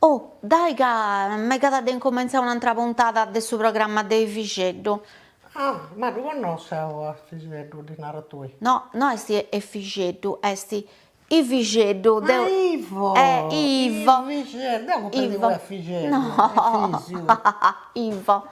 Oh, dai che mi cade in cominciare un'altra puntata del suo programma dei Ficeddu. Ah, ma tu conosci il figlio di Naratui? No, no, esti è Ficeddu, esti i Ficeddu. Ah, Ivo! Ivo. Il figlio, devo prendere Ivo. il figlio, è No, figlio. Ivo.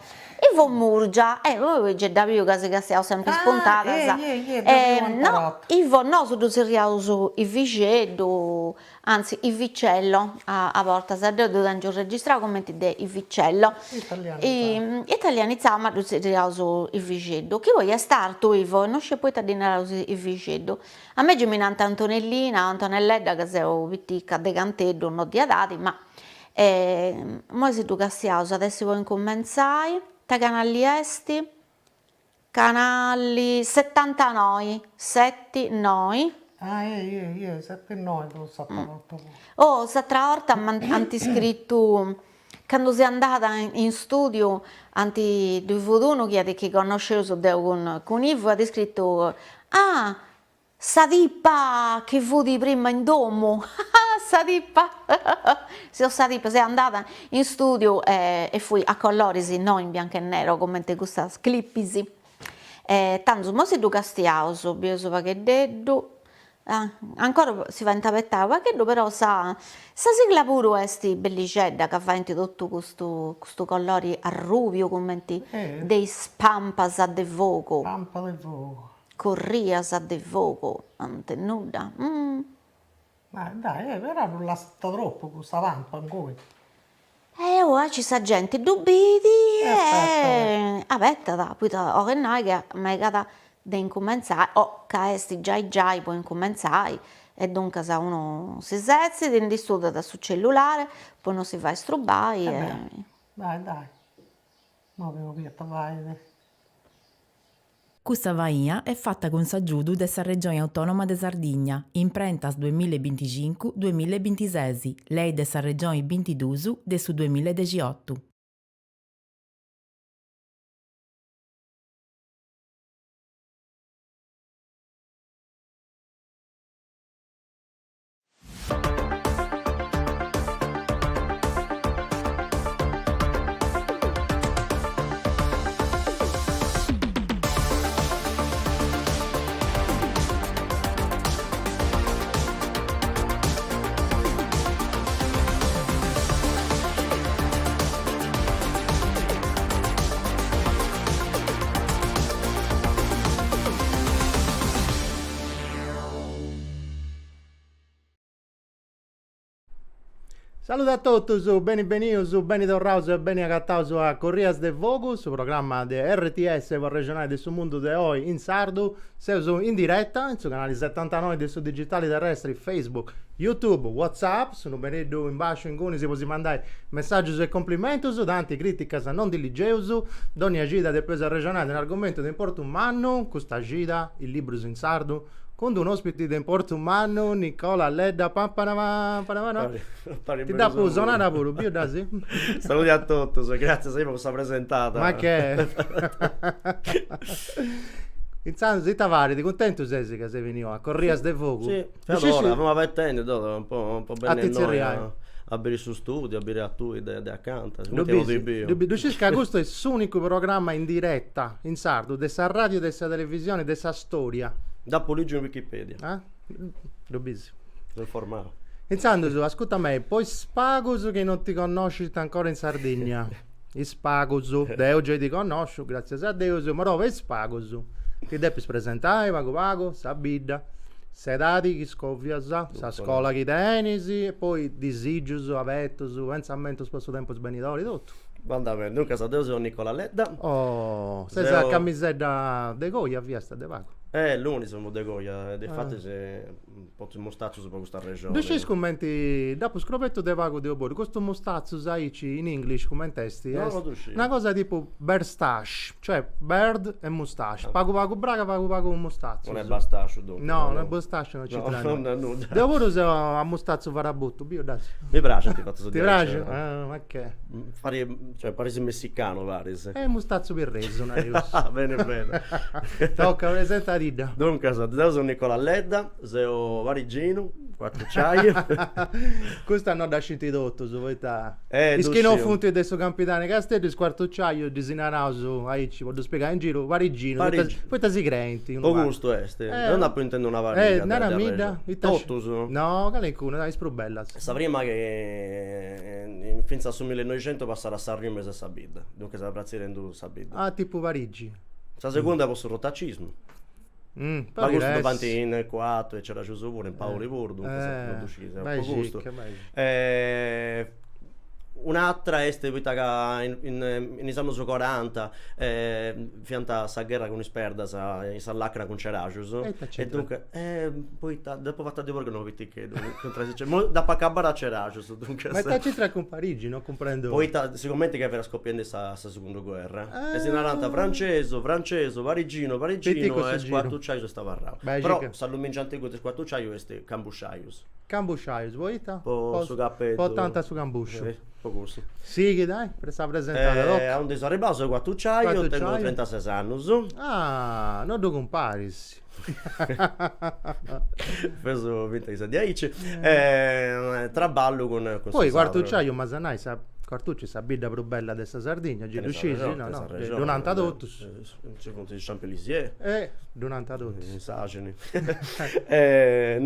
Ivo Murgia, voi c'è da più che siamo sempre Ah, spuntate, sa. dobbiamo No, imparare. Ivo no, su tu si riauso i Ficeddu, anzi il Vicello, a volta se devo registrare commenti di il Vicello. Italianizzato. Italianizzato, ma tu si riauso il Ficeddu. Chi vuoi stare tu, Ivo? Non c'è poi da dire il Ficeddu. A me ci mi nanta Antonelledda, che sei pittica de Canteddu, non di dati, ma mo se tu castiauso, adesso vuoi incominciare, te canali esti, canali 79, 7 noi. Ah, sapete noi lo sappiamo. Oh, s'altra volta hanno scritto, quando sei andata in studio, anti due voduno che conoscevo con Ivo, ha scritto, ah, sa tippa che voti prima in domo, sa tippa, sei andata in studio e fui a colorisi, non in bianco e nero, come te gusta clippisi. Tanto mo si du castiauso, bioso paghededdu, ancora si va in tapettare pagheddu, però sa sigla pure esti bellicedda che fa in tutto questo colori a rubio, commenti dei spampas a de voco, Pampa del fuoco. corrias a de voco, ante nuda. Ma dai, però non la sta troppo questa pampa ancora. Ora ci sa gente dubiti Aspetta. da, poi o che noi che magari da incominciare, o che esti già può incominciare, e dunque se uno si sezzi, quindi studia sul cellulare, poi non si fa strubare. Dai. Ma avevo detto, vai. Questa vaia è fatta con s'aggiudu della Regione Autonoma de Sardigna, in prentas 2025-2026, lei della Regione 22 de su 2018. Saluto a tutti, benvenuti, beni tornados e beni agattados a Corrias de Vogo, su programma de RTS regionale del suo mondo de oggi in sardo, siamo in diretta, su canale 79 del suo digitale terrestri, Facebook, YouTube, WhatsApp, sono benedetto in basso in cui si può mandare messaggi e complimenti, tanti critiche non diligeus, d'ogni agita del peso regionale nell'argomento di importo umano, questa agita, il libro in sardo, con un ospite di importo umano, Nicola Ledda, Pampanavano. Ti dà pusonata pure, più da sì. Saluti a tutti, grazie per questa presentata. Ma che? Intanto sei Tavares, ti contento sei che sei venuto a Corrias de Vogo? Sì, allora, abbiamo avvertendo, un po' bene noi a bere su studio, a bere a tu, accanto. Tu dici che questo è l'unico programma in diretta, in sardo, della radio, della televisione, della storia. Da Poligio in Wikipedia. Dubisi. Sono informato. Intanto, ascolta me, poi Spagoso che non ti conosci ancora in Sardegna. Spagoso, da oggi ti conosco, grazie a Dio, ma dove è Spagoso? Ti devi presentare, vago, sabida. Sedati chi scoppia, sa scuola chi tenisi, e poi disigius, avettus, pensamento, spesso tempo sbenitori, tutto. Guarda bene, dunque sono Nicola Ledda. Oh, sei la camisetta de Goia, via sta de vago. L'unico siamo de Goia, infatti se un po' di mostaccio su questa regione. Due commenti, dopo scropetto de vago de obori, questo mostaccio saici in English come testi, una cosa tipo berstache, cioè bird e mustache, pago braga, pago un mostaccio. Non è bastacio dunque. No, non è mostaccio, non ci tranne. Non è nulla. De obori se a mostaccio farabutto, bio dai. Mi piace, ti faccio Ti piace? Ma che? Cioè, parisi messicano, parisi. Mostaccio per reso, bene. Tocca, presenta Rida. Dunque, sono Nicola Ledda, sono varigino, quartucciaio. Questo hanno da scinti dotto, su verità. Eh, I schino Duccio. funti adesso capitano Castello, squartucciaio, disinaraso, ahí ci voglio spiegare in giro, varigino, Parigi. poi ti si crenti. O gusto este. Non da intendo una variga. Nara del mida, reggio. Totus. No, qualcuno, dai, sprubellas. Sa prima che fin dal 1900 passare a Sanremo e Sabid. Dunque sa prazzire in Sabid. Ah, tipo Parigi. Sa seconda posso rotacismo. Ma Poi gusto res- davanti in 4 e c'era Gesù pure in Paolo Livor, dunque non decise, un po' gusto. Un'altra è vita che in anni 40 fianta sa guerra con isperda sa lacra con Ceragius e dunque poi dopo fatta di che non vedi che da pacabara a Ceragius dunque ma sta c'entra con Parigi, non comprendo. poi sicuramente che era scoppiando questa seconda guerra e si narranta francese varigino e squartucciaio stava a rao però s'alluminciante con squartucciaio e cambusciaius Vuoi? po' su cappetto Po' tanta su cambuscio. Poco. Sì, che dai, per sta presentare. A un desarribato quattucciaio, tengo 36 anni. Ah, non do comparis. Peso 26 di Aici. Traballo con Poi quartucciaio, Masanai, Quartucci sa bidda più bella dessa Sardegna, Gildo Scisi, no, 98. Secondo il Champs-Élysées. 98. Sageni.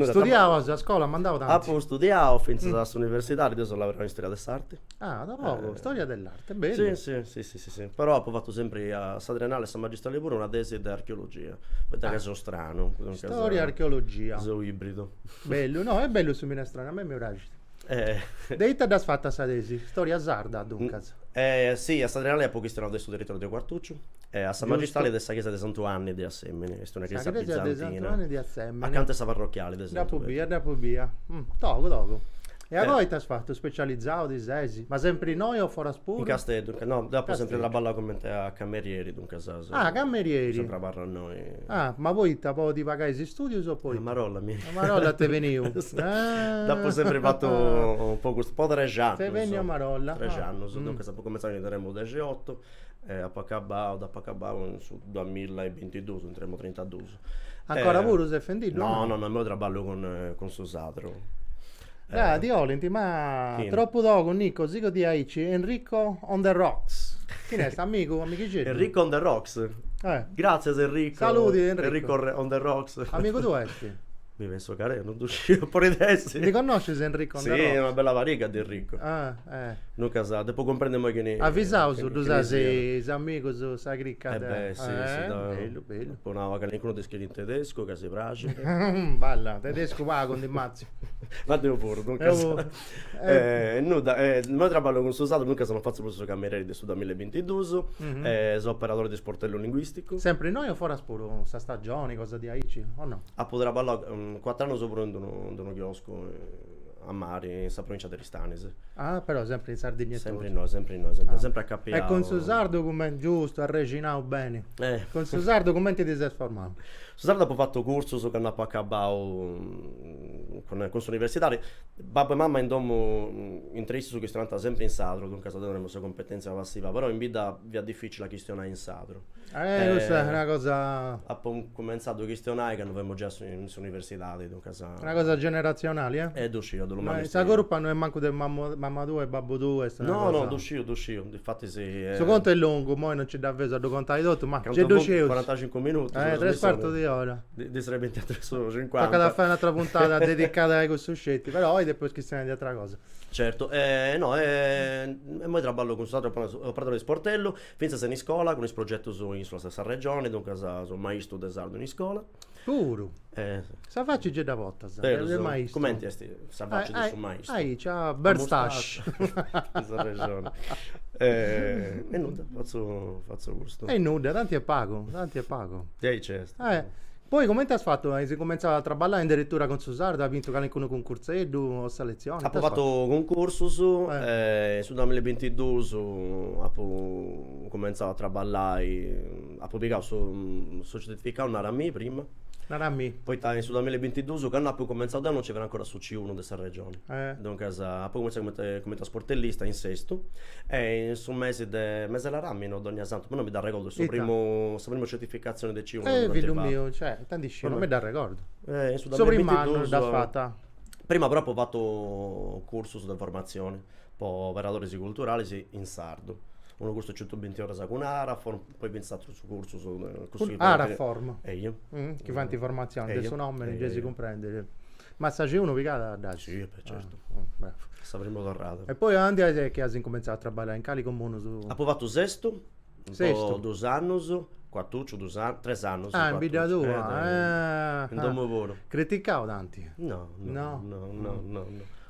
Studiavo a scuola, mandavo tanto. Ho studiato finito all'università, adesso lavoro in storia dell'arte. Ah, da poco, storia dell'arte, bello. Sì. Però ho fatto sempre a Sadrenale e San Magistrale pure una tesi di archeologia. Perché sono strano. Storia, archeologia. Sono ibrido. Bello, no, è bello su minestrone, a me mi piace. Deita das fatta sa tesi, storia sarda dunque. Sì, a Sadrenale è pochissimo adesso territorio di Quartuccio. A San Magistrale dessa chiesa dei Santuanni di Assemmini, è una chiesa bizantina. Di Assemmini. Accanto a Sa Parrocchiale, ad esempio. Dopo via. Togo. E a voi ti hai fatto specializzato di sesi? Ma sempre noi o fuori spuro? In Castello, no, dopo sempre la balla come a camerieri, dunque camerieri. sempre a barra a noi. Ah, ma voi ti pagare i studi o poi? Marolla mia. Marolla te venivo. Dopo sempre fatto un po' 3 anni. Te veni a Marolla. 3 anni, dunque dopo cominciamo in Teremo 18 a Pacabao, da Pacabao su 2022, entriamo 32. Ancora pure sei offendito? No, me lo traballo con Susatro. Di Olenti, ma troppo dopo, Nico, zico di Aici, Enrico on the rocks. Chi è sta amico, Enrico on the rocks. Grazie Enrico. Saluti Enrico. On the rocks. Amico tu esti? Mi penso che non uscire un po' di dessi. Ti conosci Enrico on the rocks? Sì, è una bella variga di Enrico. Non casate, dopo comprendere che ne... Avvisavo su, tu sei amico su sa cricca. Sì, bello. Poi una vaga qualcuno ti scrive in tedesco, che si piace. Balla, tedesco va con di mazzi. Ma devo pure, non casate. Noi traballo con Susato, nunca sono fatto professore cameriere del 2022, sono operatore di sportello linguistico. Sempre noi o fuori a spuro? Sta stagione, cosa di Aici, o no? A poter ballare 4 anni sopra in uno chiosco a Mari, in provincia di Ristanis. Ah, però sempre in Sardegna. Sempre a Cappiao. E con Susardo come giusto, a Reginao bene. Con Susardo come ti sei formato? Susardo dopo fatto corso su Canappo a Cabao con corso universitario. Babbo e mamma in domo interessi su questo sempre in Sadro, dunque avremo la sua competenza passiva, però in vita via difficile la questione in Sadro. Questa è una cosa... Abbiamo cominciato a questionare che non avevamo già in università, dunque una cosa generazionale, È d'uscito, ma questa gruppa non è manco del mamma tua e babbo tua. No, d'uscito, infatti sì. Su conto è lungo, poi non c'è davvero a contare tutto, ma c'è 200. 45 minuti. 3/4 di ora. Di sarebbe 3:50. Tocca da fare un'altra puntata dedicata ai cosciuscetti, però poi dopo scrizione di altra cosa. Certo, e poi traballo con operatore di sportello, finché sei in scuola con il progetto su in sulla stessa regione, dunque sono maestro di sardo in scuola. Puro. Sa facci già da volta, maestro. Come ti sa facci su maestro? C'ha Berstash. Questa regione. E nuda, faccio gusto. E nuda, tanti è pago. C'è. Poi come ti hai fatto? Hai cominciato a traballare addirittura con Susardo, hai vinto qualcuno concorsetto o selezione? Ho fatto concorso su 2022, ho cominciato a traballare, ho pubblicato su certificato una RAMI prima. Poi sul 2022 quando ho cominciato non c'era ancora su C1 di questa regione. Dunque ho cominciato come sportellista in sesto e su mese la Rami non ogni santo, ma non mi dà ricordo il suo primo certificazione del C1. Figlio mio, tanti non mi dà ricordo. Sul 2022 da fatta. Prima però ho fatto cursus di formazione, per operatori culturali in sardo. Un corso 120 ore con Araform, poi pensato su corso con Araform. E io. Che fanno formazione, del suo nome, non si comprende. Ma sa uno picata da Sì, certo. Sapremo tornato. E poi anche che hai cominciato a lavorare in cali comune su... Ho fatto sesto, 2 anni, 3 anni. Ah, in vita tua, in domo lavoro. Criticavo tanti? No.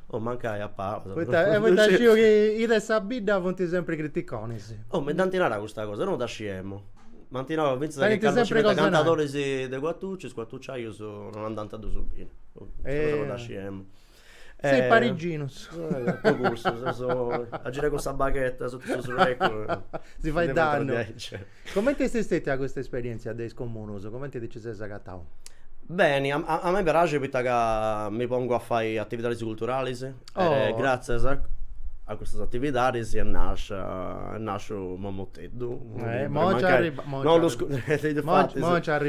Oh, mancai a palla. Poi ti dico che io e Sabida fonti sempre criticoni. Oh, ma tantinara questa cosa, non da sciemo. Mantinavo penso che sempre ci mette cose cantatori di Squattuccia, io sono un andante da subire. Non da sciemo. Sei parigino. A girare con sta bacchetta sotto sul recco. Si fa il danno. Come ti sei stata questa esperienza del scomunoso? Come ti sei sagato? Bene, a me piace perché mi pongo a fare attività culturali. Grazie a queste attività nasce Momoteddu.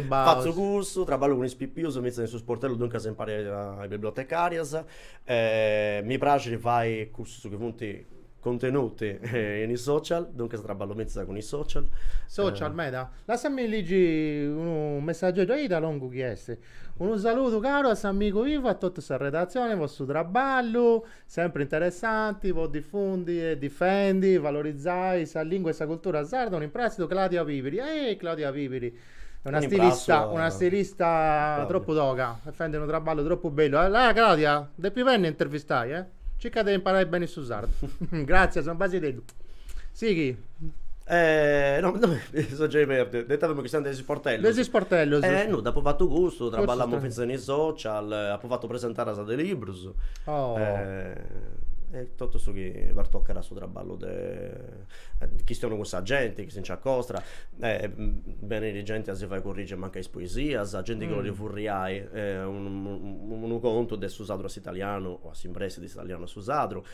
Faccio corso, trabalho con i spippiusi, mi su sportello, dunque si impara ai bibliotecari. Mi piace fare corsi su punti contenuti nei social, dunque si traballo con i social. Social, meda. Lasciami leggi un messaggio da lungo chieste. Un saluto caro a San amico Ivo, a tutta questa redazione, vostro traballo, sempre interessanti, voi diffondi e difendi, valorizzai la lingua e la cultura sarda, un imprestito Claudia Viveri. Claudia Viveri, è una stilista troppo doga, difende un traballo troppo bello. Allora Claudia, da più venne intervistai, cerca di imparare bene su sardo. Grazie, sono basito. Sì, no, sono già verde. Detto che siamo dei sportelli. No, dopo fatto gusto, traballiamo nei social, ho fatto presentare a dei libri. E tutto su che va a toccare sul traballo chi stiano con questa gente, chi si accostra, bene di gente si fa correggere anche le poesie, gente che lo rifurriai, un conto del susadro italiano o a simbrese di italiano susadro,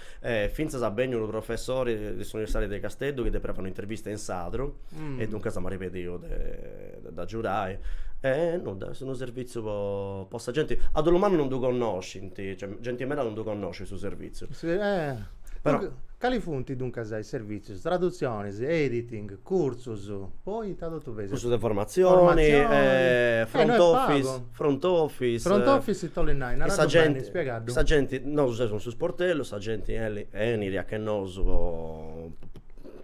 finza sa bene un professore dell'Università di Castello che depravano interviste in sadro e dunque siamo ripetuto da giurare. No, sono un servizio possa gente a domani non lo conosci, cioè gente mera non lo conosce sul servizio. Però quali funti dunque sai servizi, traduzioni, editing, cursus, poi tu vedi curso di formazione, front office sta gente non sono su sportello, sta gente Eniria che non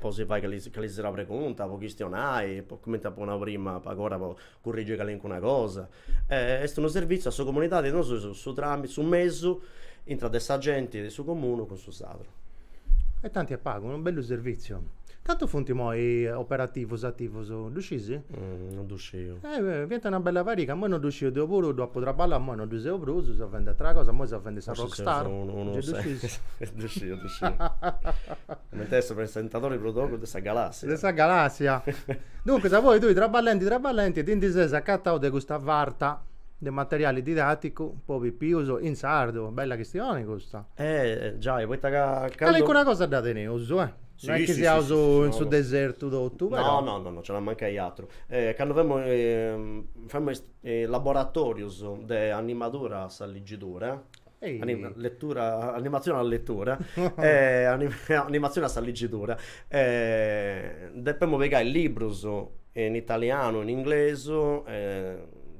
poi si fa che li si pregunta, poi questionare, poi come una prima, poi ora correggere una cosa. È un servizio a sua comunità, non su tramite, su mezzo, entra dessa gente del suo comune con suo sadro. E tanti pagano, un bello servizio. Tanto funti moi operativos, attivos, duscisi? Non duscio. Viene una bella varica, ma non duscio di pure, dopo traballa, ma non duscio bruso, si vende altra cosa, ma si vende sa rockstar. Duscio. Mentre adesso presentatore prodotto di questa galassia. Di questa galassia. Dunque, se voi due traballenti, ti sei accattato di questa varta di materiale didattico, poi più uso in sardo, bella questione questa. Già, poi qual è una cosa da tenere, uso, non è che si usa in sul deserto tutto, no, ce n'è manca altro. Quando facciamo laboratori di animatura a leggitura, animazione alla lettura, animazione a leggitura, dobbiamo vedere libri in italiano, in inglese,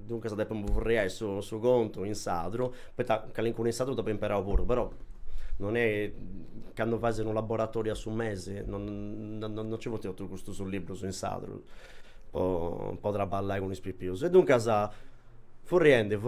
dunque se dobbiamo vorrei su conto in sadro, poi in sadro dopo imparare pure, però non è quando fai un laboratorio su un mese, non ci vuole tutto questo sul libro, su in sadro, un po' traballare con i spippiusi. E dunque sa forriente di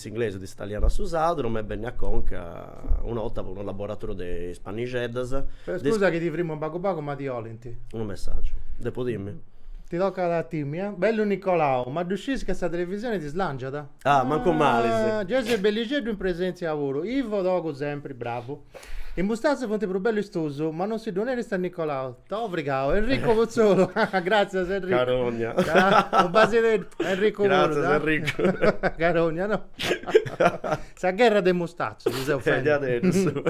inglese, di italiano su sadro, ma è bene a conca una volta per un laboratorio di Spaniscedas. Scusa che ti frimo baco ma ti olenti. Un messaggio, devo dirmi. Ti tocca da Timmy, Bello Nicolao, ma duscis che questa televisione ti slanciata? Manco male, sì. Gesù è belligetto in presenza di lavoro, Ivo dopo sempre, bravo. In Bustazzo fonte più bello istuso, ma non si donere sta Nicolao. T'obrigao, Enrico Pozzolo. Grazie Enrico. Carogna. Un basile Enrico. Grazie Enrico. Carogna, no. Sa guerra dei mustacci, mi sei adesso.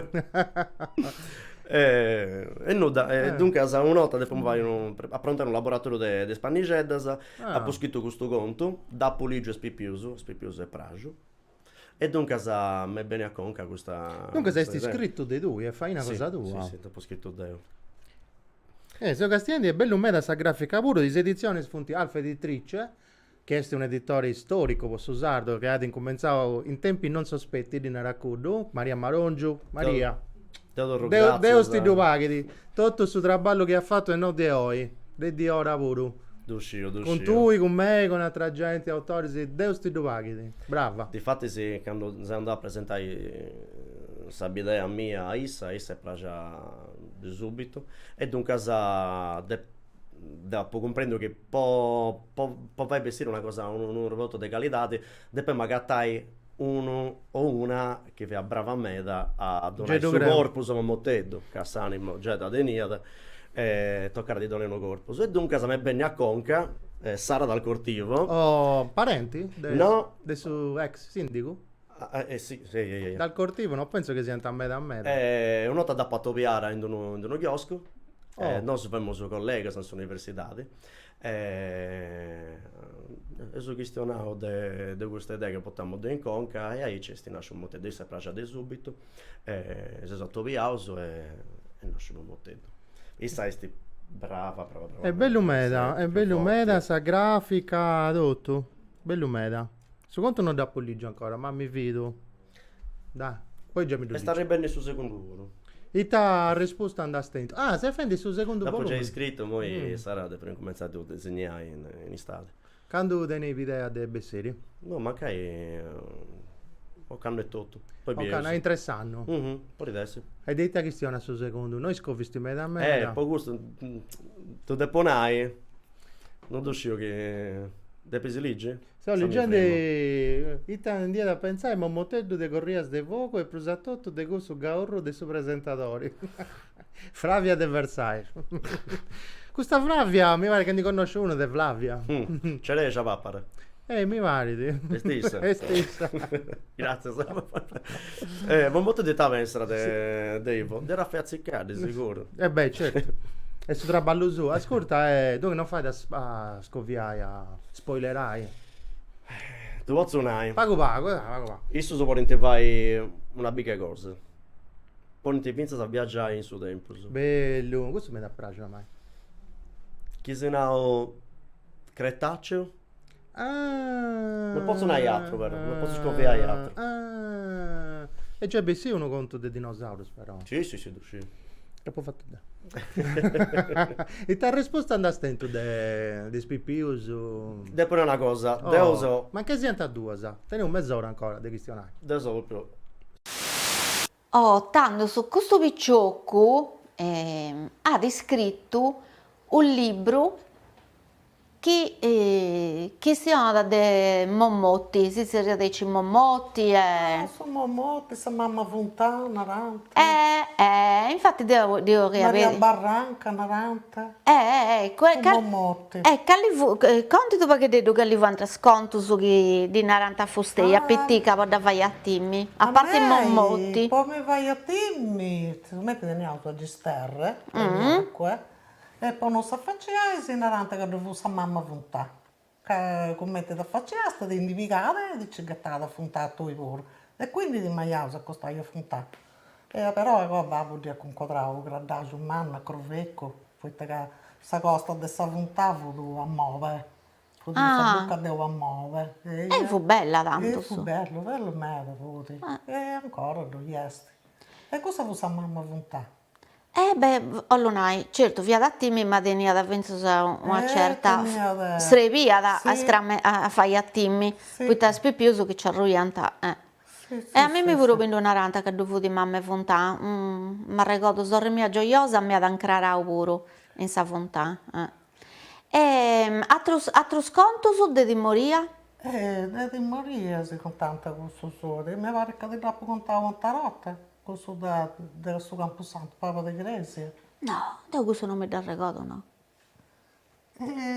Dunque a una volta dopo vai a pronto un laboratorio di Spaniscedas, ha scritto questo conto, da Poligio e Spippiuso è Pragio. E dunque mi bene a conca questa... Dunque sei questa idea. scritto di tu e fai una Sì, cosa tua. Sì, dopo scritto Deo. So Castigliendi è bello meda sa grafica pure di edizioni spunti Alfa Editrice, che è un editore storico, posso usarlo, che ha incominciato in tempi non sospetti di Naracudo, Maria Marongiu, Maria. Deo sti due paghi, tutto su traballo che ha fatto e non di oggi, di ora pure. Con tu, con me, con altra gente, autori, sì, Deo sti due paghi, brava. Difatti sì, quando sei andato a presentare questa idea mia a Issa è piaciuta di subito e dunque dopo comprendo che può essere una cosa, un prodotto di qualità, poi magari uno o una che fa brava meta a donare il suo corpo, sono mottedo, che s'animo già da deniata, toccare di donare un corpo. E dunque se mi bene a conca, Sara dal Cortivo. Oh, parenti? No. Del suo ex sindaco? Sì. Dal Cortivo non penso che sia a metà. Una volta da pattopiare in uno chiosco, noi siamo suoi colleghi, sono universitari, e su questionario di queste idee che portiamo in conca e ci nasce un motello, si è piaciuto subito, si è sottopiato e nasce un motello. E sai, brava. È bello umeda, sa grafica, tutto. Bello umeda. Su conto non da polligio ancora, ma mi vedo. Dai, poi già mi do. E stare bene sul secondo lavoro. E t'ha risposto andare stento. Ah, se fendi sul secondo dopo volume. Dopo c'è iscritto, poi sarà per cominciare a disegnare in estate. Quando tenevi idea delle serie? No, ma che ho canno e tutto. Poi hai 3 anni. Poi adesso. Hai detto che stiamo sul secondo. Noi scovisti me. Poi questo tu deponai. Non uscivo che depesi legge? Sto leggendo Italia da pensare, ma motello de Corrias de Vogo e prosatotto de Gosso Gaurro de suoi presentatori. Flavia de Versailles. Questa Flavia, mi pare che ne conosce uno di Flavia. Ce l'hai già pappara? Mi pare. È stessa. È stessa. Grazie. Ma molto di tava essere Devo. Era fiazzicare, sicuro. Beh, certo. E su traballo su. Ascolta, dove non fai da scoviare, spoilerai? Tu vuoi suonare? Pago. Isso sopporente fai una big cosa. Poi non ti pensi a viaggiare in suo tempo. Bello, questo mi dà piacere mai. Chi se ne Cretaceo? Non posso suonare altro, però. Non posso scoviare altro. E già beh, sì, uno conto dei dinosauri, però. Sì. Che può fatto da. E ti ha risposto andare stento di spippius? Devo una cosa. Devo ma che siamo a due, sa? Teniamo mezz'ora ancora di questionare. Devo proprio. Tanto su questo picciocco ha descritto un libro che si chiama de Mommotti, si dice Mommotti. Sono Mommotti, sa mamma Fontana, Naranta. Infatti devo riavere. Maria Barranca, Naranta. Mommotti. Conti tu perché detto che li vanno sconto su chi di Naranta Fostei, a Pettica, da vai a Timmi, a parte Mommotti. Poi mi vai a Timmi, ti metti nell'auto a Gisterre, acque. E poi non si faceva in Naranta che dovevo sa mamma Fontana. Che commette da faccia, sta di indivicare e dice che sta da Fontana tu i pure. E quindi di maiausa costava a Fontana. Però vabbè, vuol dire che incontravo gradaggio umano, a Crovecco, poi che questa costa di Fontana fu a muovere. Così sa bocca devo a muovere. E fu bella tanto. Fu bello merda, puti. E ancora do iesti. E cosa fu sa mamma Fontana? Allora, certo, via da Timmi, ma tenia da pensare una certa strevia a fare a Timmi, poi ti spipiuso che ci arruianta. E a me mi pure prendo una ranta che dovevo di mamma Fontana, ma ricordo, sorella mia gioiosa mi ha ancrarato pure in sa Fontana. Altro sconto su di Moria? Di Moria si contanta con suo sole, mi pare che dopo contavo un tarotte. Questo del suo Camposanto, Papa di Grecia. No, da questo non mi dà ricordo, no.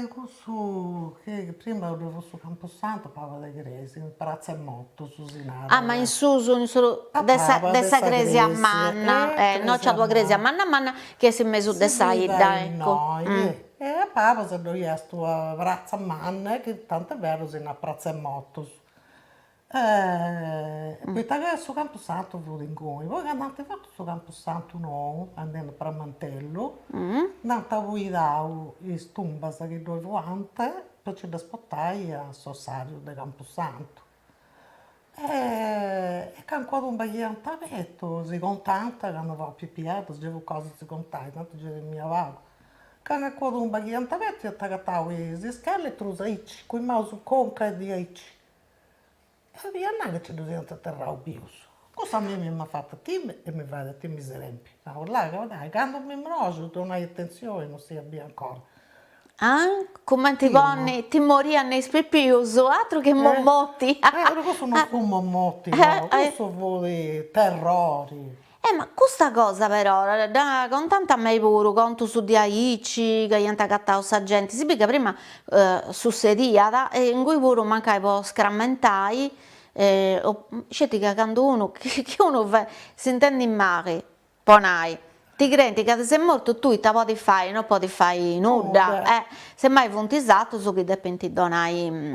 Questo che prima avevo su Camposanto, Papa di Grecia, in Palazzo è morto, su Sinara. Ah, ma in solo dessa Grecia a manna, no c'è tua Grecia a manna che si è messo dessa ida, ecco. E Papa se lo chiesto a Palazzo a manna, che tanto è vero, se in Palazzo è morto. Poi che su Camposanto Frodingoni, poi che andate fatto su Camposanto no, andando per Mantello, andate a guidare in stumba che dove volante, poi ci da spottare a Sossario di Camposanto. E che ancora un bagliano tavetto, si contenta, che hanno fatto pippiato, si dicevo cose si contenta, tanto c'era il mio vago. Che ancora un bagliano tavetto, io tagatavo i scale e trusaici, con il mouse conca e di aici. E via non che ci dobbiamo terrare il bios. Cosa a me mi ha fatto team e mi va da team miserempi. Ma là, dai, quando mi mangio, non hai attenzione, non si abbia ancora. Ah, come ti morì nei spepioso, altro che mommotti. Questo non sono mommotti, no, questo vuole terrori. Ma questa cosa però, con tanta mai pure, conto su di Aici, che gli cattao sa gente, si perché prima succedia, e in cui pure mancai po' scrammentai, certi che quando uno, che uno si intende in mare, ponai, ti credi che se è morto tu ti puoi fare, non puoi fare nulla, se mai funtisato su che dipende donai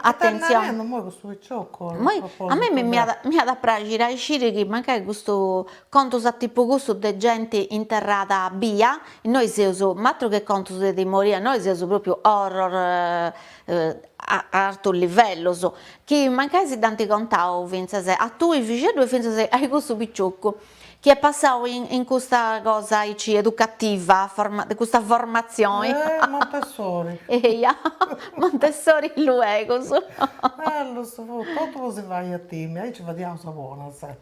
attenzione. A me mi ha da piacere a uscire che magari questo conto sa tipo questo di gente interrata via, e noi siamo, ma altro che conto di morire, noi siamo proprio horror a alto livello, che magari si danno conto, a tu i figli hai questo picciocco. Che è passato in questa cosa educativa, questa formazione. Montessori. Montessori luego. Bello, tutto si va a team, ci vediamo se buona, sai.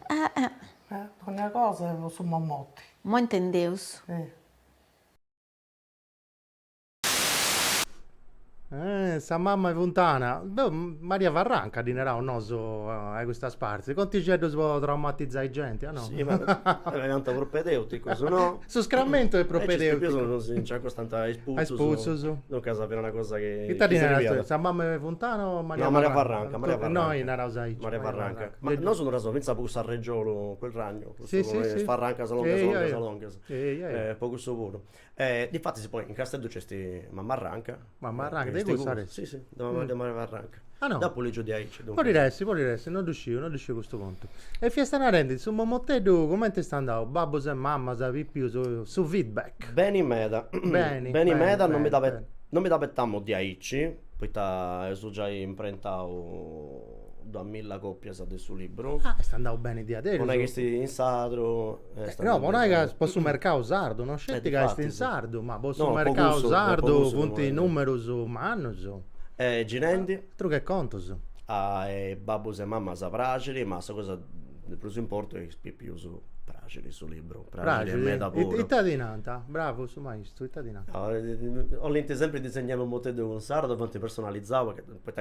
Ogni cosa su mammotti. Mo intendevo. Sa mamma è lontana. Maria Varranca dinerà un oso a questa sparsi. Quanti giorni si può traumatizzare i gente? No? Sì, ma è un propedeutico, se no... Su scramento è propedeutico. Non c'è costante espulso. Non casa per una cosa che... Che dinerà? Sa mamma è lontana o Maria Varranca? No, Maria Varranca. Noi in Arausaicci. Maria Varranca. Ma non sono raso, pensa poco a Reggiolo, quel ragno. Sì. Sfarranca, salonga. Poco sopuro. Difatti si poi in Castello c'è Mamma Arranca. Mamma Arranca, Sì, da Maria Varranca. Ah no? Dopo legge di Aici. Poi diresti, non riuscivo questo conto. E fiesta narendi, su Momottedo, come ti sta andando? Babbo e mamma, sapi più su feedback. Bene meda. Bene meda, non mi da pettammo di Aici, poi sono già imprentato 2000 coppie del suo libro. Sta andando bene di adesso. Non è che stai in sardo. No, ma non è che posso mercato sardo, non scetti che stai in sardo, ma posso mercato sardo, punti numero su manno. Ginendi. Tu che conto su? Babbo e mamma sa prageri, ma questa cosa del più importante è più su prageri sul libro. Prageri è me da puro. Italianata, bravo su maestro, italianata. Ho l'inte sempre disegnare un motello con sardo, quanti personalizzavo, che poi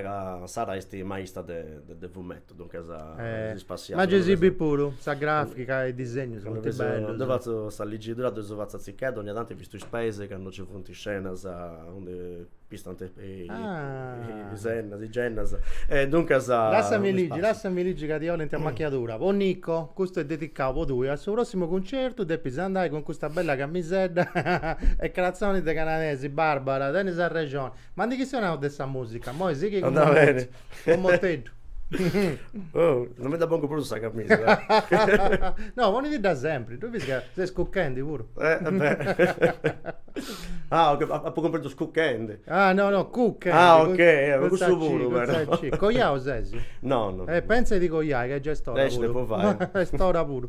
Sara è maestra del fumetto, dunque si spaziava. Ma Gesibi pure, sa grafica e disegno, sono molto bello. Dove sta leggitura, dove sono zazzicato, ogni tanto ho visto i paesi che hanno ci fatto scena, onde pistante i gennas. Dunque lasciami leggi che ti ho in macchiatura. O Nico, questo è dedicato a lui, al suo prossimo concerto devi andare con questa bella camisetta e canzoni dei canadesi, Barbara, Dennis a Regione. Ma di chi suona questa musica? Mo' sì che va bene. Con Monteggio. Non mi dà buon questa camisa. No, vuoi dire da sempre. Tu vedi che sei scoccandi pure. Ok, ha comprato scoccandi. No, cuccandi. Ok, questo pure. Cogliao Sesi? No. Pensa di cogliai che è già storia pure. Può fare. È storia pure.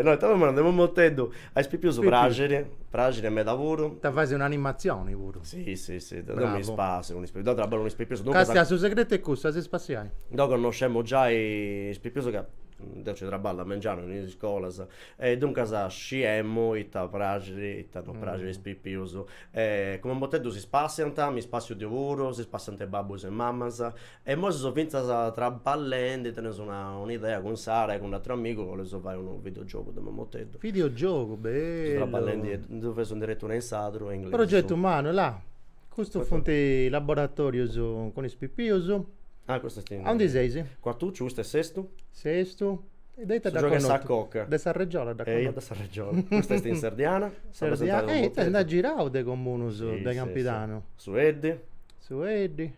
No, stiamo andando un motello. Hai spipioso Pragere e me lavoro. Ti fai un'animazione pure. Sì. Da mi spazio, un spipioso. Castia su segreto e cussa si spaziai. Noi conosciamo già i spipioso che ci traballa a mangiare in scuola e dunque sciemmo e Pragere spipioso. Come motello si spazia mi spazio di lavoro, si spazia ante babbo e mamma e mo si sono finta traballando, te ne sono un'idea con Sara e con un altro amico che so fare un videogioco del motello. Videogioco, bello. Traballando dove sono direttore in sadro e inglese. Progetto umano là. Questo fonte laboratorio con i spipioso. Questo è Onde sei? Quartuccio, questo è sesto. E dai da gioca a cocca. Da San Reggiola, da io da San Reggiola. Questo è in Sardiana. Sardiana. Te andai girare de comunus da Campidano. Su Eddi.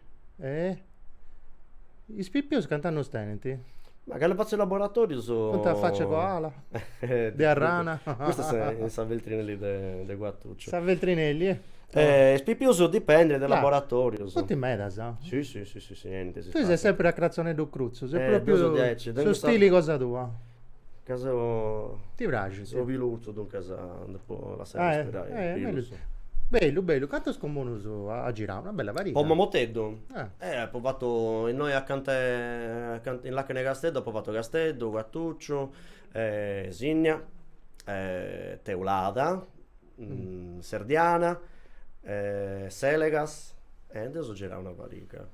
I spippios cantano stenenti. Ma che le faccio in laboratorio sono... Quanto faccia coala? De Arrana. Questo è in San Veltrinelli de Guattuccio. San Veltrinelli, Spipioso dipende dal Là. laboratorio. Tutti in meda, sa? Sì, niente. Tu sei sempre a Crazzone do Cruzzo, sei doso proprio 10, su tengo stili cosa tua. Caso... Ti piace? Sono vilurzo, dunque dopo la sera spirai. Bello. Quanto scomono a girare? Una bella varietà. Poi Mamoteddo. Eh. Poi fatto noi a Cante in Lacchene Castello, poi fatto Castello, Guattuccio, Signa, Teulada, Serdiana, Selegas, e adesso girava una varica.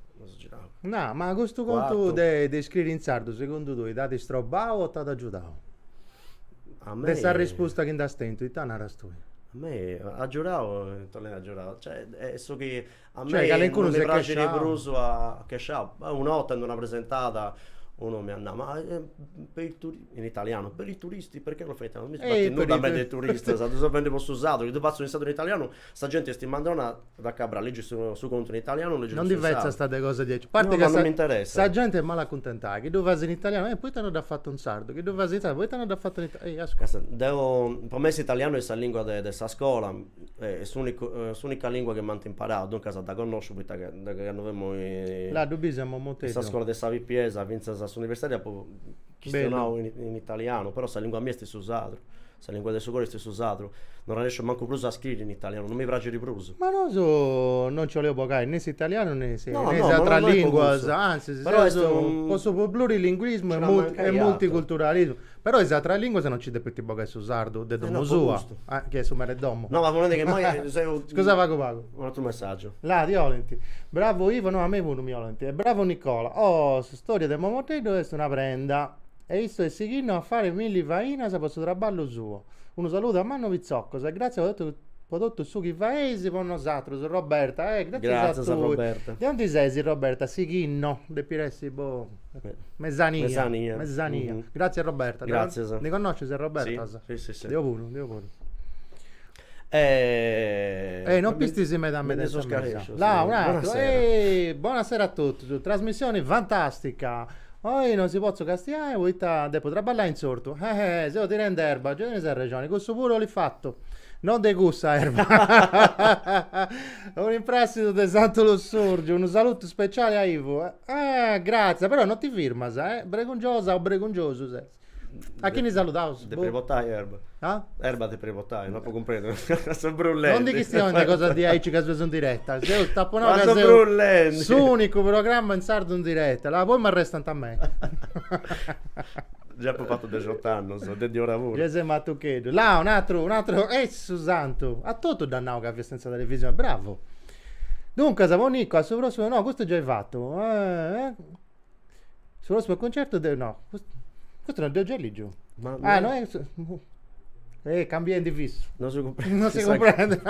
No, ma a questo conto di scrivere in sardo, secondo te, date strobao o t'ha giudato? A me... Questa risposta che da stento, ti non tu. A me a giurare, tornare a giurare, cioè so che a Cioè, me che non mi si piace casciava. di Bruso a casciare. Una volta in una presentata uno mi andava, ma per in italiano, per i turisti, perché lo fai in italiano? Non mi per non da i me tu- dei turisti, se tu prendi posto usato, che tu passi in stato in italiano, sta gente sti mandano da cabra, leggi su conto in italiano, leggi Non su diversa usato. state cose di... A parte No, che ma non mi interessa. sta gente è male accontentata, che tu vai in italiano e poi ti hanno da fatto un sardo, che tu vai in italiano poi ti hanno da fatto in italiano. Ascolta. Per me l'italiano è la lingua della scuola, è l'unica lingua che mi hanno imparato, dunque da conoscere, perché da che noi abbiamo Là, tu siamo molto... questa scuola di Savi Piesa, vinta all'università, poi Bello. in italiano, però la lingua mia è usato, la lingua del suo cuore è usato, non riesco manco più a scrivere in italiano, non mi piace di più. Ma non ci volevo pagare né se italiano né se No, né no, se ma altra non è lingua, concorso. anzi, Però se è un- posso per plurilinguismo Ce e, la multi- manca e gli multiculturalismo. Però se altra lingua se non ci deve più pagare su sardo, de domo no, sua, giusto. che è su mere domo. No, ma volete che mai... Scusa, vago. Un altro messaggio. Là, di Olenti. Bravo Ivo, no, a me pure mi Olenti. E bravo Nicola. Oh, storia del Momotedo è una prenda. E visto che si chino a fare milli vaina se posso traballo suo. Un saluto a Manno Vizzocco, se grazie a prodotto su chi vaesi, con nosotros, Roberta. Grazie a San tu. Roberta. Di onde sei, Roberta? Si chinno, de Piressi, mezzania. Mezzania. Mhm. Grazie a Roberta. Grazie, sa. Ne conosci se Roberta? Sì. Dio pure. Non pisti me da me ne adesso. so scarescio, Là, sì. un altro. Buonasera. Buonasera a tutti. Trasmissione fantastica. Poi non si può castigare, voi devo traballare in sorto. Se lo ti rende erba, già ne sei ragione. Questo pure l'ho fatto. Non de gusta erba. Un imprestito di Santo Lussurgio. Un saluto speciale a Ivo. Grazie, però non ti firma, sai? Bregungiosa o bregungioso, sai? A chi ne salutavo? Te prevotai erba. Ah? Erba te prevotai, non può comprendere. Sono brullenti. Non di questione di cosa di aici che sono in diretta. Se io tappo no, Ma che sono se- brullenti. su unico programma in sardo in diretta. La poi mi arrestano a me. Già ho fatto 18 anni, so, di ora lavoro. Gesù ma tu chiedo. Là un altro, santo. A tutto dannato che ha senza televisione, bravo. Dunque, siamo Nico, al suo prossimo, no, questo già hai fatto. Sul prossimo concerto, no, questo non è già lì giù. Ma No, è cambiante fisso. non si comprende. Non si comprende.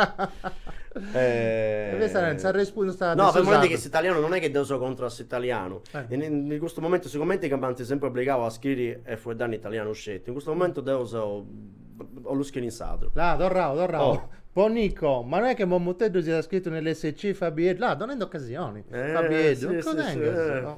Eh... Questa non sa rispondere. No, per momento che l'italiano non è che devo contro l'italiano. In questo momento, siccome i campanti sempre obbligavo a scrivere e fuori danno italiano uscito, in questo momento devo ho lo schienizzato. Là, dorrao. Oh. Poi Nico, ma non è che Momoteddo sia scritto nell'SC Fabiedo? Là, non è occasioni. Fabiedo, sì, cosa sì, no?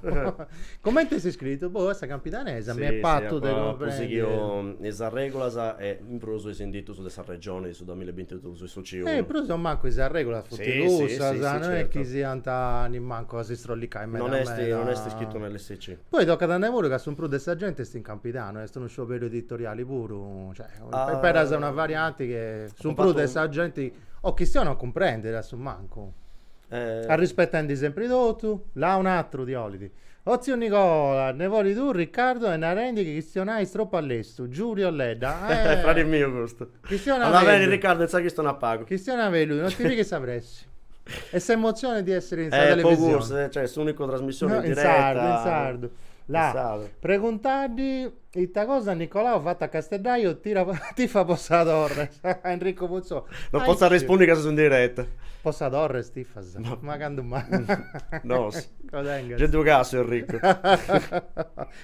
Come ti sei scritto? Boh, questa campidanese, mi è patto di così che comprendere. io esa regola e in proso ho sentito su questa regione su 2022 su CIO. Però sono manco si regola Sì, fruttilusa, sì, non è certo. che si anta manco si strollica in Non è scritto nell'SC. Poi tocca da Nevolo che sono più di sta gente sti in campitano, e sono scioperi editoriali pure, cioè, per una variante che sono più di sta gente, chi stiano a comprendere adesso manco. A rispettando sempre tutto, là un altro di Olidi. O zio Nicola, ne vuoi tu, Riccardo e Narendi che questionai troppo all'estero, Giulio Ledda. Frate il mio questo. Cristiano Allora bene Avello. Riccardo, non sai che sto a pago. Cristiano Avello, non ti dici che sapresti. E se emozione di essere in televisione. Cioè, è l'unica trasmissione No, in in diretta. sardo. Là, sardo. preguntardi Ita cosa Nicolao fatta a Castellaio tifa Possa Torres. Enrico Puzzò. Non posso rispondere che sono in diretta. Possa Torres tifas. Ma quando mai? No, Codengas. c'è due casi Enrico.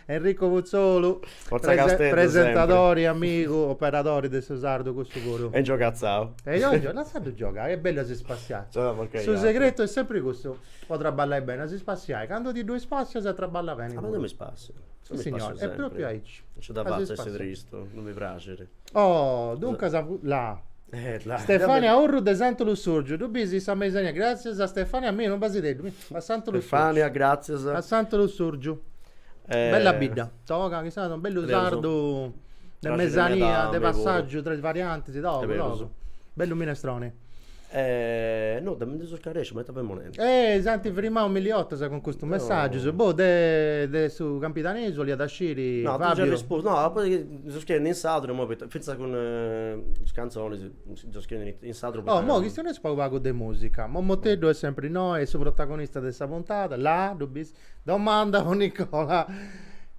Enrico Puzzolo, Forza Castello presentatori, amico, operatori del Cesardo, questo pure. E giocazzao. E oggi la stato gioca, è bello si spaziare. Cioè, perché Sul io- segreto è sempre questo, potrà ballare bene, si spaziare, quando ti due spazi si traballa bene. Ma non mi spazio. Sì, signore, è proprio aici. Non c'è da Ma si fare, sei spazia. tristo, non mi piace. Oh, dunque là. Là. Stefania Orru de Santo Lussurgio, tu bisi sa mesania, grazie a Stefania, a me non basidello, a Santo Lussurgio. Stefania, grazie. A Santo Lussurgio. Bella bidda, toca, che sarà un bello sardo, di Trascina mezzania, da di me passaggio tra i varianti, È vero, dopo. so. Bello minestrone. No, dammi di scarreccio, ma per monete. Santi prima un miliotto sa con questo messaggio, boh, de su Campitanesoli ad Asciri, No, tu già Fabio. risposto. No, poi sono scrivendo in sadro, ma pensa con scanzoni, sono scrivendo in sadro. Oh, mo che non è spago di musica, mo Mottedo è sempre noi, è il protagonista di questa puntata, là, domanda con Nicola,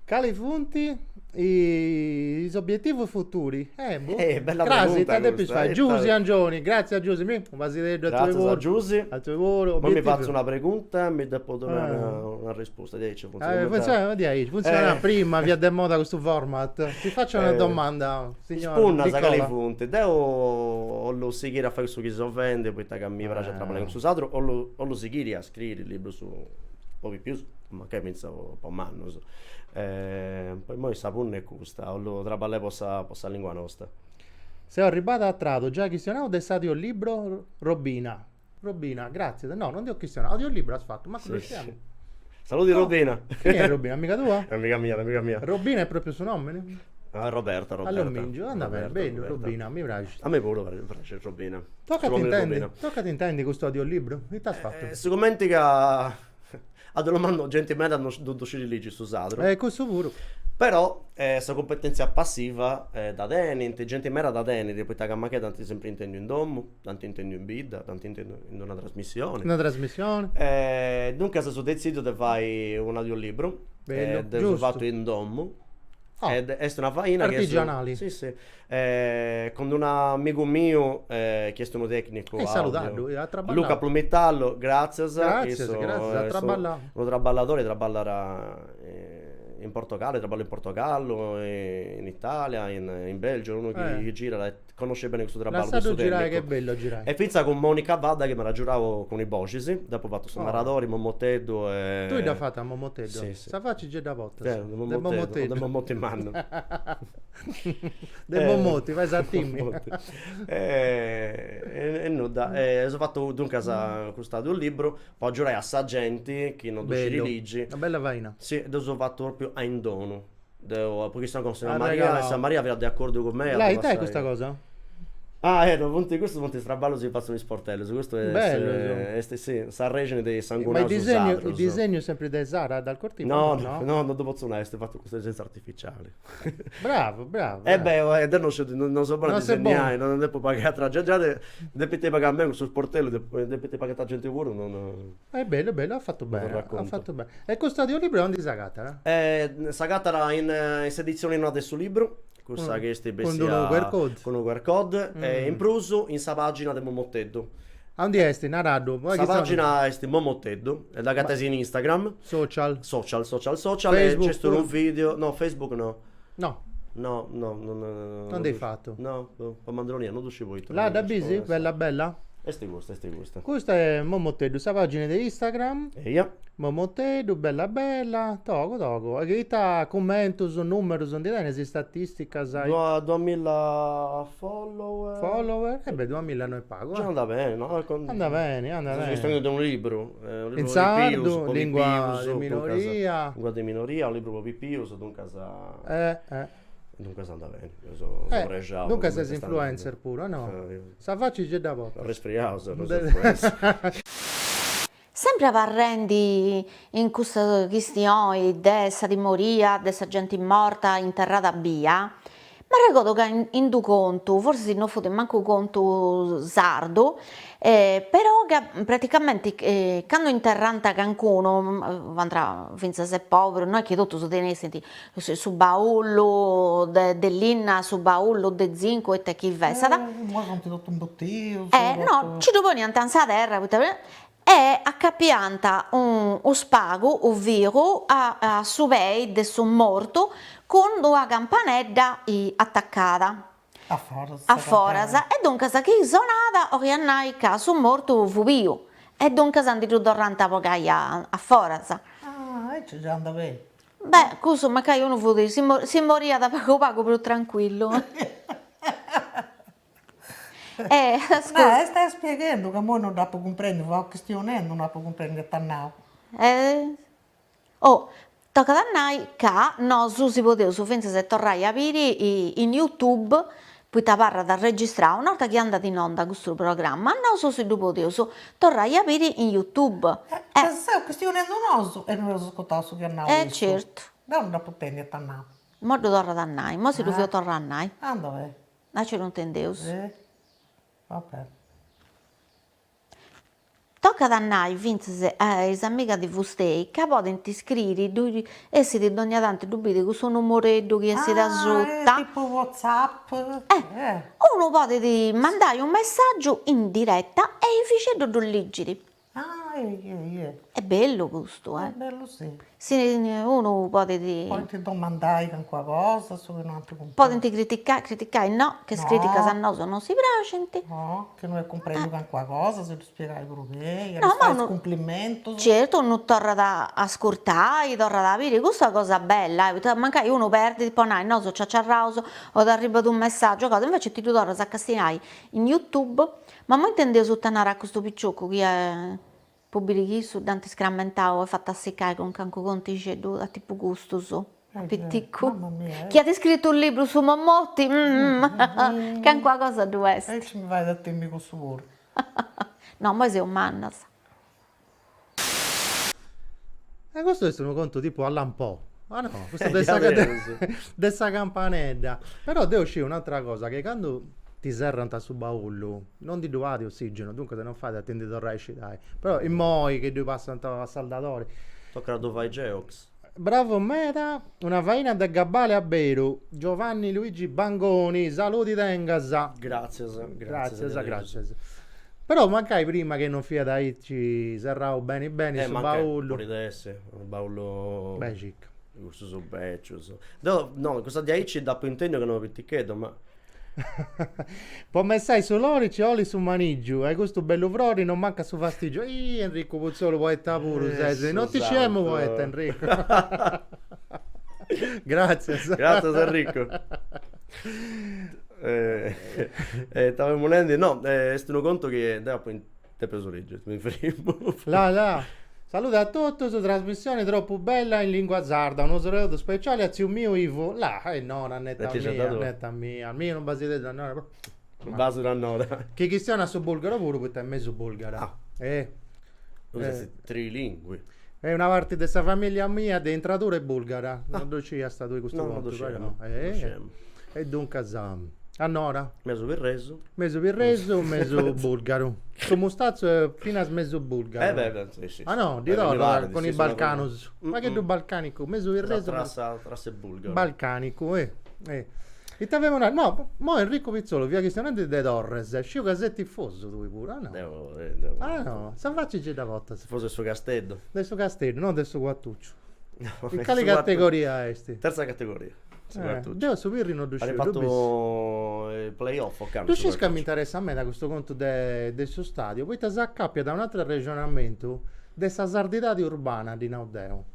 quali punti i obiettivi futuri? Boh. Bella Grazie, pregunta te questa, Giusi Angioni, grazie a Giusi, un basileggio al tuo Grazie a lavoro, Giusy. al tuo lavoro, Poi mi obiettivi. faccio una pregunta e mi devo dare una risposta. Funziona prima via de moda questo format. Ti faccio una domanda, signor Spunna, sa Nicola. che punti. O lo si chiede a fare questo che si offende, poi che mi piace trabalhare con suo sadro, o lo si chiede a scrivere il libro su un po' più, ma che pensavo un po' mano. So. Poi mo sa punna è custa, o lo trabalhare possa lingua nostra. Se ho arrivato a Trato, già questionato del stadio libro Robina. Robina, grazie. No, non ti ho questionato, ti ho libro has fatto, ma conosciamo. Saluti Robina. Chi è Robina? Amica tua? È amica mia. Robina è proprio suo nome? Roberta. Allora mingio, anda bene, Roberta, bello, Roberta. Robina, mi piace. A me pure piace Robina. Tocca Suo ti nome è intendi, Robina. tocca ti intendi questo audio libro? Che ti has fatto? Si commenti che a delle mano gente me hanno dovuto uscire lì su sadro. Questo pure. Però questa competenza passiva da deni, gente mera da deni, poi ta gamma che tanti sempre intendo in domo, tanti intendo in bida, tanti intendo in una trasmissione. Una trasmissione. Dunque se su decido di fare un audiolibro, Bello, del giusto. fatto in domo. Ah, Ed è una faina artigianali. che sì. Con un amico mio che è uno tecnico salutarlo, audio, a traballare. Luca Plumettallo, grazie. Grazie, a traballare. Uno traballatore traballerà in Portogallo, traballo in Portogallo, in Italia, in Belgio, uno che gira, conosce bene questo traballo. Lasciato questo girare, tecnico. che bello girare. E pensa con Monica Vadda che me la giuravo con i Bocisi, dopo ho fatto su Maradori, Momoteddo e... Tu hai da fatta a Momoteddo? Sì, sì. Sa facci già da volta. Del Momoteddo in mano. Del Momotti, vai a timmi. E nuda, sono fatto dunque questo un libro, poi giurai a gente che non Bello, docili una bella vaina. sì, lo ho fatto proprio a in dono. Perché sono con Santa Ah, Maria, regalo. e Santa Maria aveva d'accordo con me. Lei, allora, te questa cosa? questo monte straballo si fa su sportello, su questo è Bello, sì, sa regine dei Ma sanguinosi il disegno è sempre da Zara, dal cortile? No, non dopo è fatto con intelligenza artificiale. Bravo. Non so buono a Non sei disegnare, non devo pagare tra già dovete pagare a me sul sportello, dovete pagare a gente pure, non... È bello, ha fatto Non bene, racconto. ha fatto bene. E questo audiolibro è un disagata, Sagata era in edizione in adesso libro, questa che è con un QR code. con un QR code, in pruso in sa pagina del Momoteddo. Andi esti, narado, La pagina è Momoteddo, è da gattesi in Instagram, social. social, Facebook e c'è stato pure? un video, no, Facebook no. No, No, non non hai fatto. No, mandrolina, non uscivo io. Là da busy, bella. E sti gusta. Questa è Momoteddu, sa pagina di Instagram. E io? Momoteddu, bella. Togo. E che ta commento su numero, su di tene, statistica, sai. 2000 follower. Follower? 2000 noi pago. Già anda bene, no? Anda bene. Sto da un libro. In sardo, lingua di minoria. Lingua di minoria, un libro proprio più, dunque anda bene. Io sono regiato. Dunque sei influencer pure, no? Sa facci già da poco. Resfriato, sono influencer. Sempre parrendi in questa questione dessa di moria, dessa gente morta, interrata via, Ma ricordo che in due conto, forse non fosse manco conto sardo, però che praticamente quando interranta qualcuno, andrà finché sei povero, non è che tutto si tenesse su baullo dell'inna, su baullo de zinco e te chi vessata. Ma sono tutto un bottino. No, ci dopo niente a terra, e accappianta un spago, ovvero a subei del suo morto con una campanella attaccata a forasa. E dunque sa che sonata orianai che su morto fu bio. E dunque sa di tutto ranta poi a forasa. Ah, e ci già andava bene. Beh, così magari uno fu si moria da poco più tranquillo. Stai spiegando che mo non da comprendere, va questione non da comprendere tanto. Tocca a noi che noi si poteva su finché se tornai a vedere in YouTube, poi ti parla da registrare, una volta che è andato in onda questo programma, noi si poteva tornare a vedere in YouTube. Se questione non e non lo ascoltato su canale. Certo. Non da comprendere tanto. Mo torna da noi, mo si doveva tornare a noi. Dove? Non ci non intendevo. Vabbè. Tocca da noi, vinse le amiche di vostei, che possono iscrivere, essi di ogni tanto dubite con suo numeretto che si da sotto. Tipo WhatsApp. Uno può mandare un messaggio in diretta e i fici lo leggere. È bello questo, È bello, sì. Uno può Poi ti domandai con qualcosa su un altro computer. Può criticare no, che si critica se no non si piace. No, che non comprendo con qualcosa, se tu spiegai per me, No, ma fai uno- complimento. Certo, non torna da ascoltare, torna da vedere, questa è una cosa bella, magari uno perde, tipo, no, so ciacciarrauso, o ti arriva un messaggio, cosa, invece ti torna a castinare in YouTube, ma non intendevo sottolineare a questo picciocco che è pubblichi su Dante scrammentavo e fatto asseccare con canco contice a tipo gustoso. Pitticco. Mamma mia. Chi ha scritto un libro su Mommotti? Che è una cosa due est. E ci mi vai da temmi con suo. No, ma sei un mannas. Questo è un conto tipo Allan Poe. Ah no, questo Sì. dessa campanella. Però devo uscire un'altra cosa, che quando ti serrano su baullo, non di due di ossigeno, dunque se non fate attendi torresci, dai. Però i moi che due passano a saldatori. Tocca dove vai Geox. Bravo Meta, una faina da Gabbale a Beru, Giovanni Luigi Bangoni, saluti Tengasa. Grazie. Grazie. Però mancai prima che non fia da ci serrao bene su baullo. Fuori adesso, baullo... Beh, cic. Questo so beccio. No, cosa di aici da più intendo che non ho pitticheto, ma... Poi messai su Lorici, oli su Maniggiu, e questo bello frori non manca su fastidio. Enrico Puzzolo poeta pure, non ti scemo poeta Enrico. Grazie Enrico. Stavo volendo, no, sto conto che dopo te preso legge, mi fermo. Là. Saluto a tutti su trasmissione troppo bella in lingua sarda, uno saluto speciale a zio mio Ivo. Là, no, netta mia, al mio non basite da no. Baso da nora. Che cristiana su bulgaro pure, poi è mezzo bulgara. Trilingui. È una parte di questa famiglia mia di entratura bulgara. Non ci è stato questo No, conto, non e dunque a Nora. Mezzo virreso. Mezzo virreso, mezzo bulgaro. Come stazzo è fino a mezzo bulgaro. Sì. Ah no, di loro con i balcanos. Ma che tu balcanico? Mezzo virreso. Trasse bulgaro. Balcanico, E t'avevo una... No, mo Enrico Pizzolo, via Cristianante de Torres. Scio casetti tifoso tu pure. Ah no. Devo. Ah no, Savacci da volta. Se fosse il suo castello. Del suo castello, non del suo quattuccio. No, In quale categoria esti? Terza categoria. Devo subirli non Hai fatto il playoff o tu ci che mi interessa a me da questo conto del suo stadio, poi ti si accappia da un altro ragionamento della sardità di urbana di Naudeo.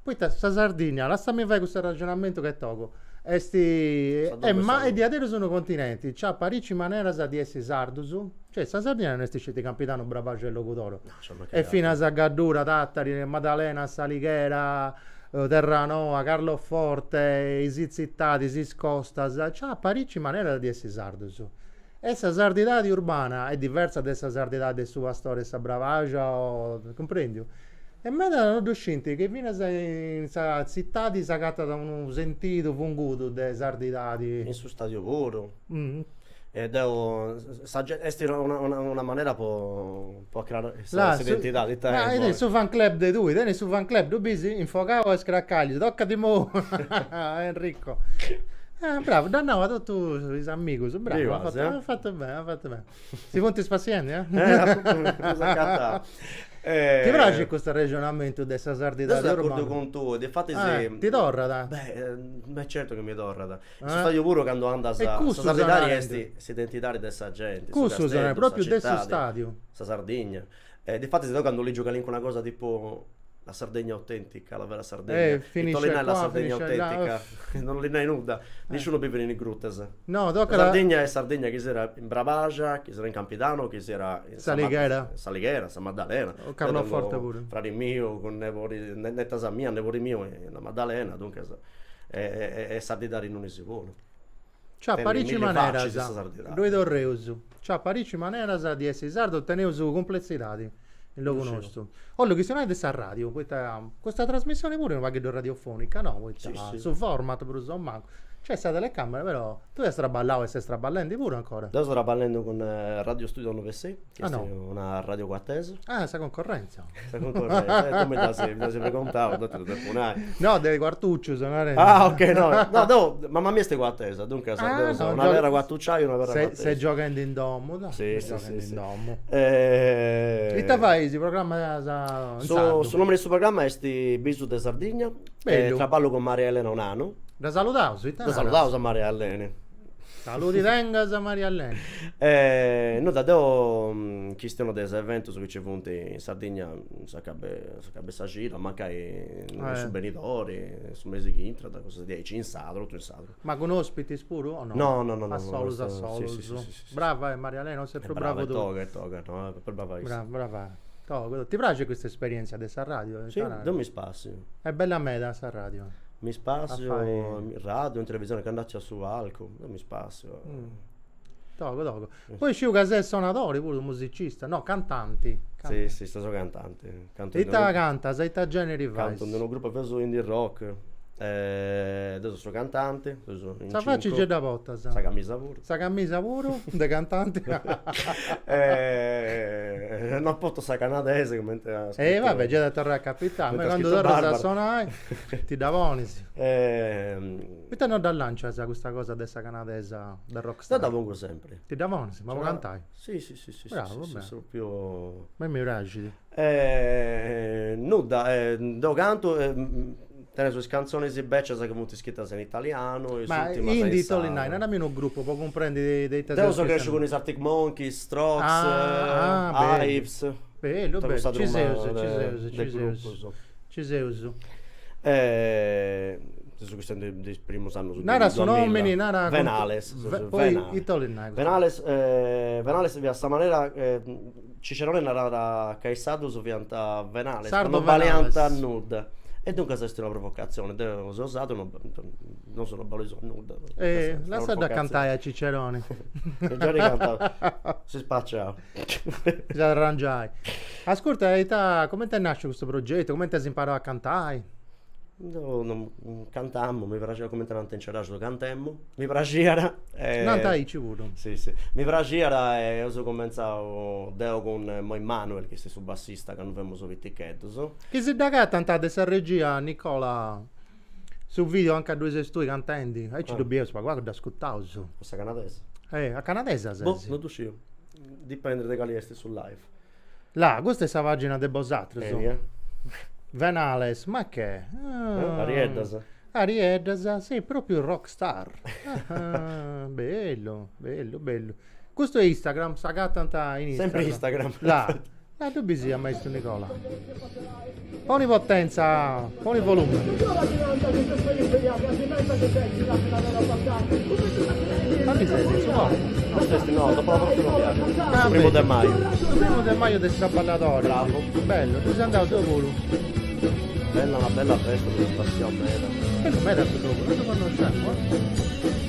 Poi sta Sardegna, lasciami fare questo ragionamento che tocco. Ma e di adesso sono continenti, c'ha Parigi manera sa di essere sardusu, cioè sta Sardegna non è scelto capitano Bravacello Codoro. E fino a Zagaddura, Tattari, Maddalena, Salighera, Terranoa, Carlo Forte, i Zizittati, Siscosta, c'ha Parigi manera di essere sardusu. Essa sardità di urbana è diversa da essa sardità del suo pastore, essa bravagia, comprendi? E me da non scinti che viene zittati sacata da un sentito funguto dei sarditati. In su stadio puro. Mm. Ed è una maniera può creare Là, questa identità di te. nel suo fan club dei due, nel suo fan club, tu bisi, infocavo e scraccagli, toccati mo, Enrico. Bravo, dannava tutto i amici, bravo, ha fatto bene. Si punti spazienti, eh? Ti piace questo ragionamento di questa sardità? Sono d'accordo con tu, infatti se... ti torrada? Beh, certo che mi torrada. Sono stato pure quando ando a questo sardità si identità di questa gente. Questo è proprio questo stadio. Sa Sardegna. Infatti se quando lì gioca lì con una cosa tipo la Sardegna autentica, la vera Sardegna. Finisce qua, la Sardegna finisce autentica. Non li hai nuda. Nessuno vive in Gruttes. No, la Sardegna è Sardegna che si era in Bravagia, che si era in Campidano, che si era in Salighera, San Maddalena. O Carloforte pure. Frati mio, con nevori, netta mia, nevori mio e la Maddalena, dunque è Sardità non si vuole. C'ha Parigi manera, lui Dorreuso. C'ha Parigi manera di essere sardo, ottenevo su complessità. Lo conosco. Ollo che sono adesso a radio, questa trasmissione pure non va che radiofonica, no? Su format per usare un manco. C'è sta telecamera, però tu stai traballando e stai traballando pure ancora? Io sto traballando con Radio Studio 96, che è una radio quartese. Sta concorrenza. Sta concorrenza, tu mi da sempre contato, no, dei quartucci suonare. Ok, no, mamma mia stai quartese, dunque una vera quartucciaia e una vera quartese. Stai giocando in domo, da? Sì. E te fai, si programma sul nome del suo programma è sti Bisu de Sardegna, traballo con Maria Elena Onano. Da salutavo a Maria Elena. Saluti tengas a Maria Elena. No, da deo ci stiano dei eventi che ci sono in Sardegna, sarebbe questa gira, ma che su Benitori, su mesi che entra, da cosa di in Sadro, tutto in Sadro. Ma con ospiti pure o no? No. A solo. Sì. Brava Maria Elena, sempre bravo tu. Toga, per brava. Brava. Ti piace questa esperienza di sta radio? Sì, non mi spazio. È bella a me da sta radio. Mi spazio, radio, in televisione che andacci su Alco, mi spazio. Togo. Poi ci sei suonatori pure, musicista, no, cantanti. Sì, sto cantante. E te canta, sei te generi vai. Canto in un gruppo peso indie rock. Adesso sono cantante. Sa facci già da volta, sa camisa pure. Da cantante. Non posso sa canadese come vabbè, già da tornare a capitale. Ma quando torni a suonare ti davoni. Perché non da lancia questa cosa dessa canadese del rockstar? Da davongo sempre. Ti davoni, ma vuoi cantare? Sì. Bravo, sono più... Ma mi piace. Do canto... Te le sue canzoni si beccia che molti scritte in italiano. Ma indie Tolinai non è meno un gruppo, può comprendere dei testi. Devo so cresce con i Arctic Monkeys, Strokes, Ives. Bello. Ci sei uso. Su questo del primo anno. Nara sono uomini, nara... Venales. Poi i Tolinai. Venales via sta maniera... Cicerone narra Caissado su pianta Venales. Sardo Valianta Nud. E dunque questa è una provocazione, ho usato, non sono ballo nuda. Lascia da cantare a Cicerone. Si spaccia. Già arrangiai. Ascolta, come ti nasce questo progetto? Come ti hai imparato a cantare? Non cantammo, mi piaceva come te non ti incerrato, cantemmo, mi piaceva. Non ti ci vuole. Sì. Mi piaceva e io ho cominciato con Mo Emanuel, che è il bassista che non abbiamo su Vitichetto. Che si da che tantata questa regia, Nicola, sul video anche a due studi cantanti. E ci dobbiamo guardare da ascoltare. Questa canadese? A canadese, sì. Non tu scio. Dipende da quali esti sul live. Là, questa è la pagina del Bosatro. Venales, ma che? Arieddas, sì, proprio un rockstar. Bello. Questo è Instagram, sagata in Instagram. Sempre Instagram. Là, tu bisogna, maestro Nicola. Poni potenza, poni volume. Fammi sentire, no, dopo la prossima piazza. Primo del Maio. Primo del Maio del Saballatorio. Bravo. Bello, tu sei andato dove volo? Una bella festa di spaziale bella. Bello, bella sto dopo, non lo conosciamo,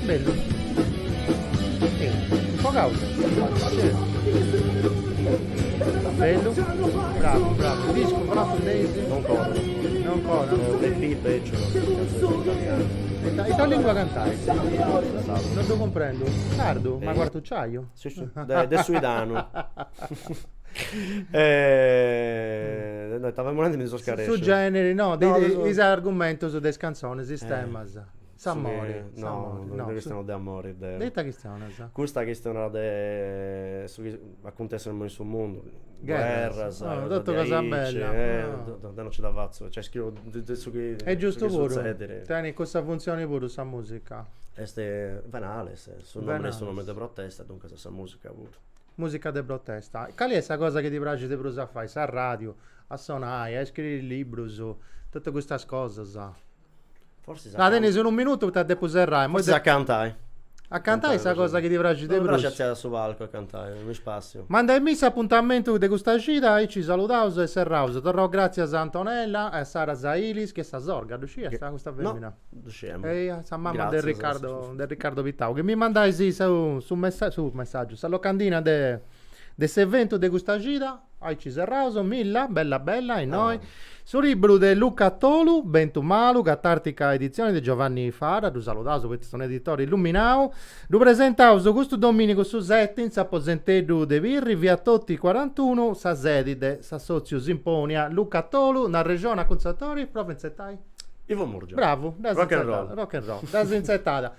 Bello. Un po' causa. Bello? Bravo, bravo. Disco francese? Non corro. Non corro. Le peggio, canzoni italiane. E tu lingua cantai? Non lo comprendo. Sardo? Ma guarda acciaio? Sì, sì. Del suidano. No, stavamo andando mi sono Su generi, no, No, di argomento su des canzoni, sistema. S'amore. No, non è questione di amore. Detta questione, sa. Questa questione de acontece in suo mondo. Guerra, Guerra, tutto cosa bella. non c'è da vazzo, cioè scrivo su che È giusto su che pure. succedere. Tieni, questa funzione pure questa musica. Este banale, sono Banale. nome di protesta, dunque questa musica ha avuto. Musica di protesta. Qual è questa cosa che ti piace di più a fare? A radio, a suonare, a scrivere libri, su tutte queste cose, sa. Forse No, Denis, in un minuto ti deposerai. forse a cantare. A cantare questa cosa che ti piace di Non più. piace alzare sul palco a cantare, non mi spazio. Manda in missa appuntamento di questa gita e ci salutiamo e serrauso. Torno grazie a Antonella e a Sara Zailis che sta zorga, sta questa femmina. No, dusciamo. E a sa mamma Grazie, del Riccardo Vittau che mi mandai sì, su messaggio, sa locandina de questo evento di questa gita. Ci serrauso, milla, bella bella e noi. Sul libro di Luca Tolu, Bentumalu, Catartica edizione di Giovanni Fara, du salutato, questi sono editori Illuminau, du presentau su questo domenico su Settin, sa Posentedu de Virri, via Totti 41, sa Zedide, sa Sozio Simponia, Luca Tolu, na regione a Consatori, proprio in settai. Ivo Murgia. Bravo, da Rock and zinzettata, roll. rock and roll, da zinzettata.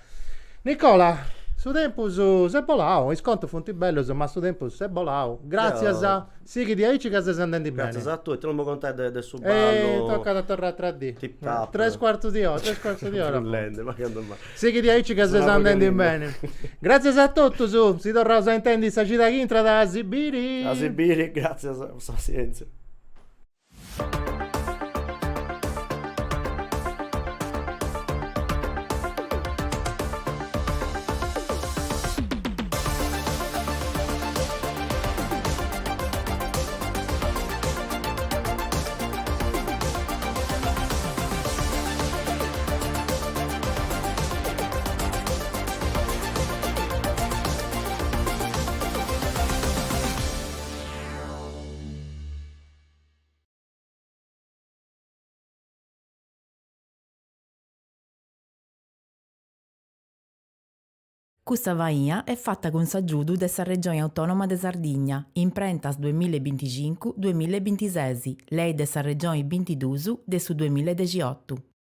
Nicola, su tempo su Sebolao, il sconto funti bello, ma su tempo su Sebolao, grazie a Sighi di Aici che si sentendo bene. Grazie a tutti, non mi contare del suo E ballo. tocca da tornare a 3D. Tip tap. 3/4 di ora, 3/4 di ora. Frullente, ma che andò Sì che di Aici che si Sono sta andando organizzato. bene. Grazie a tutti, su. Si torna a intendi sta città che entra da Sibiri. A Sibiri, grazie a pazienza. Questa vaia è fatta con s'aggiudu dessa regione autonoma de Sardigna, in prentas 2025-2026, lei dessa regione 22 de su 2018.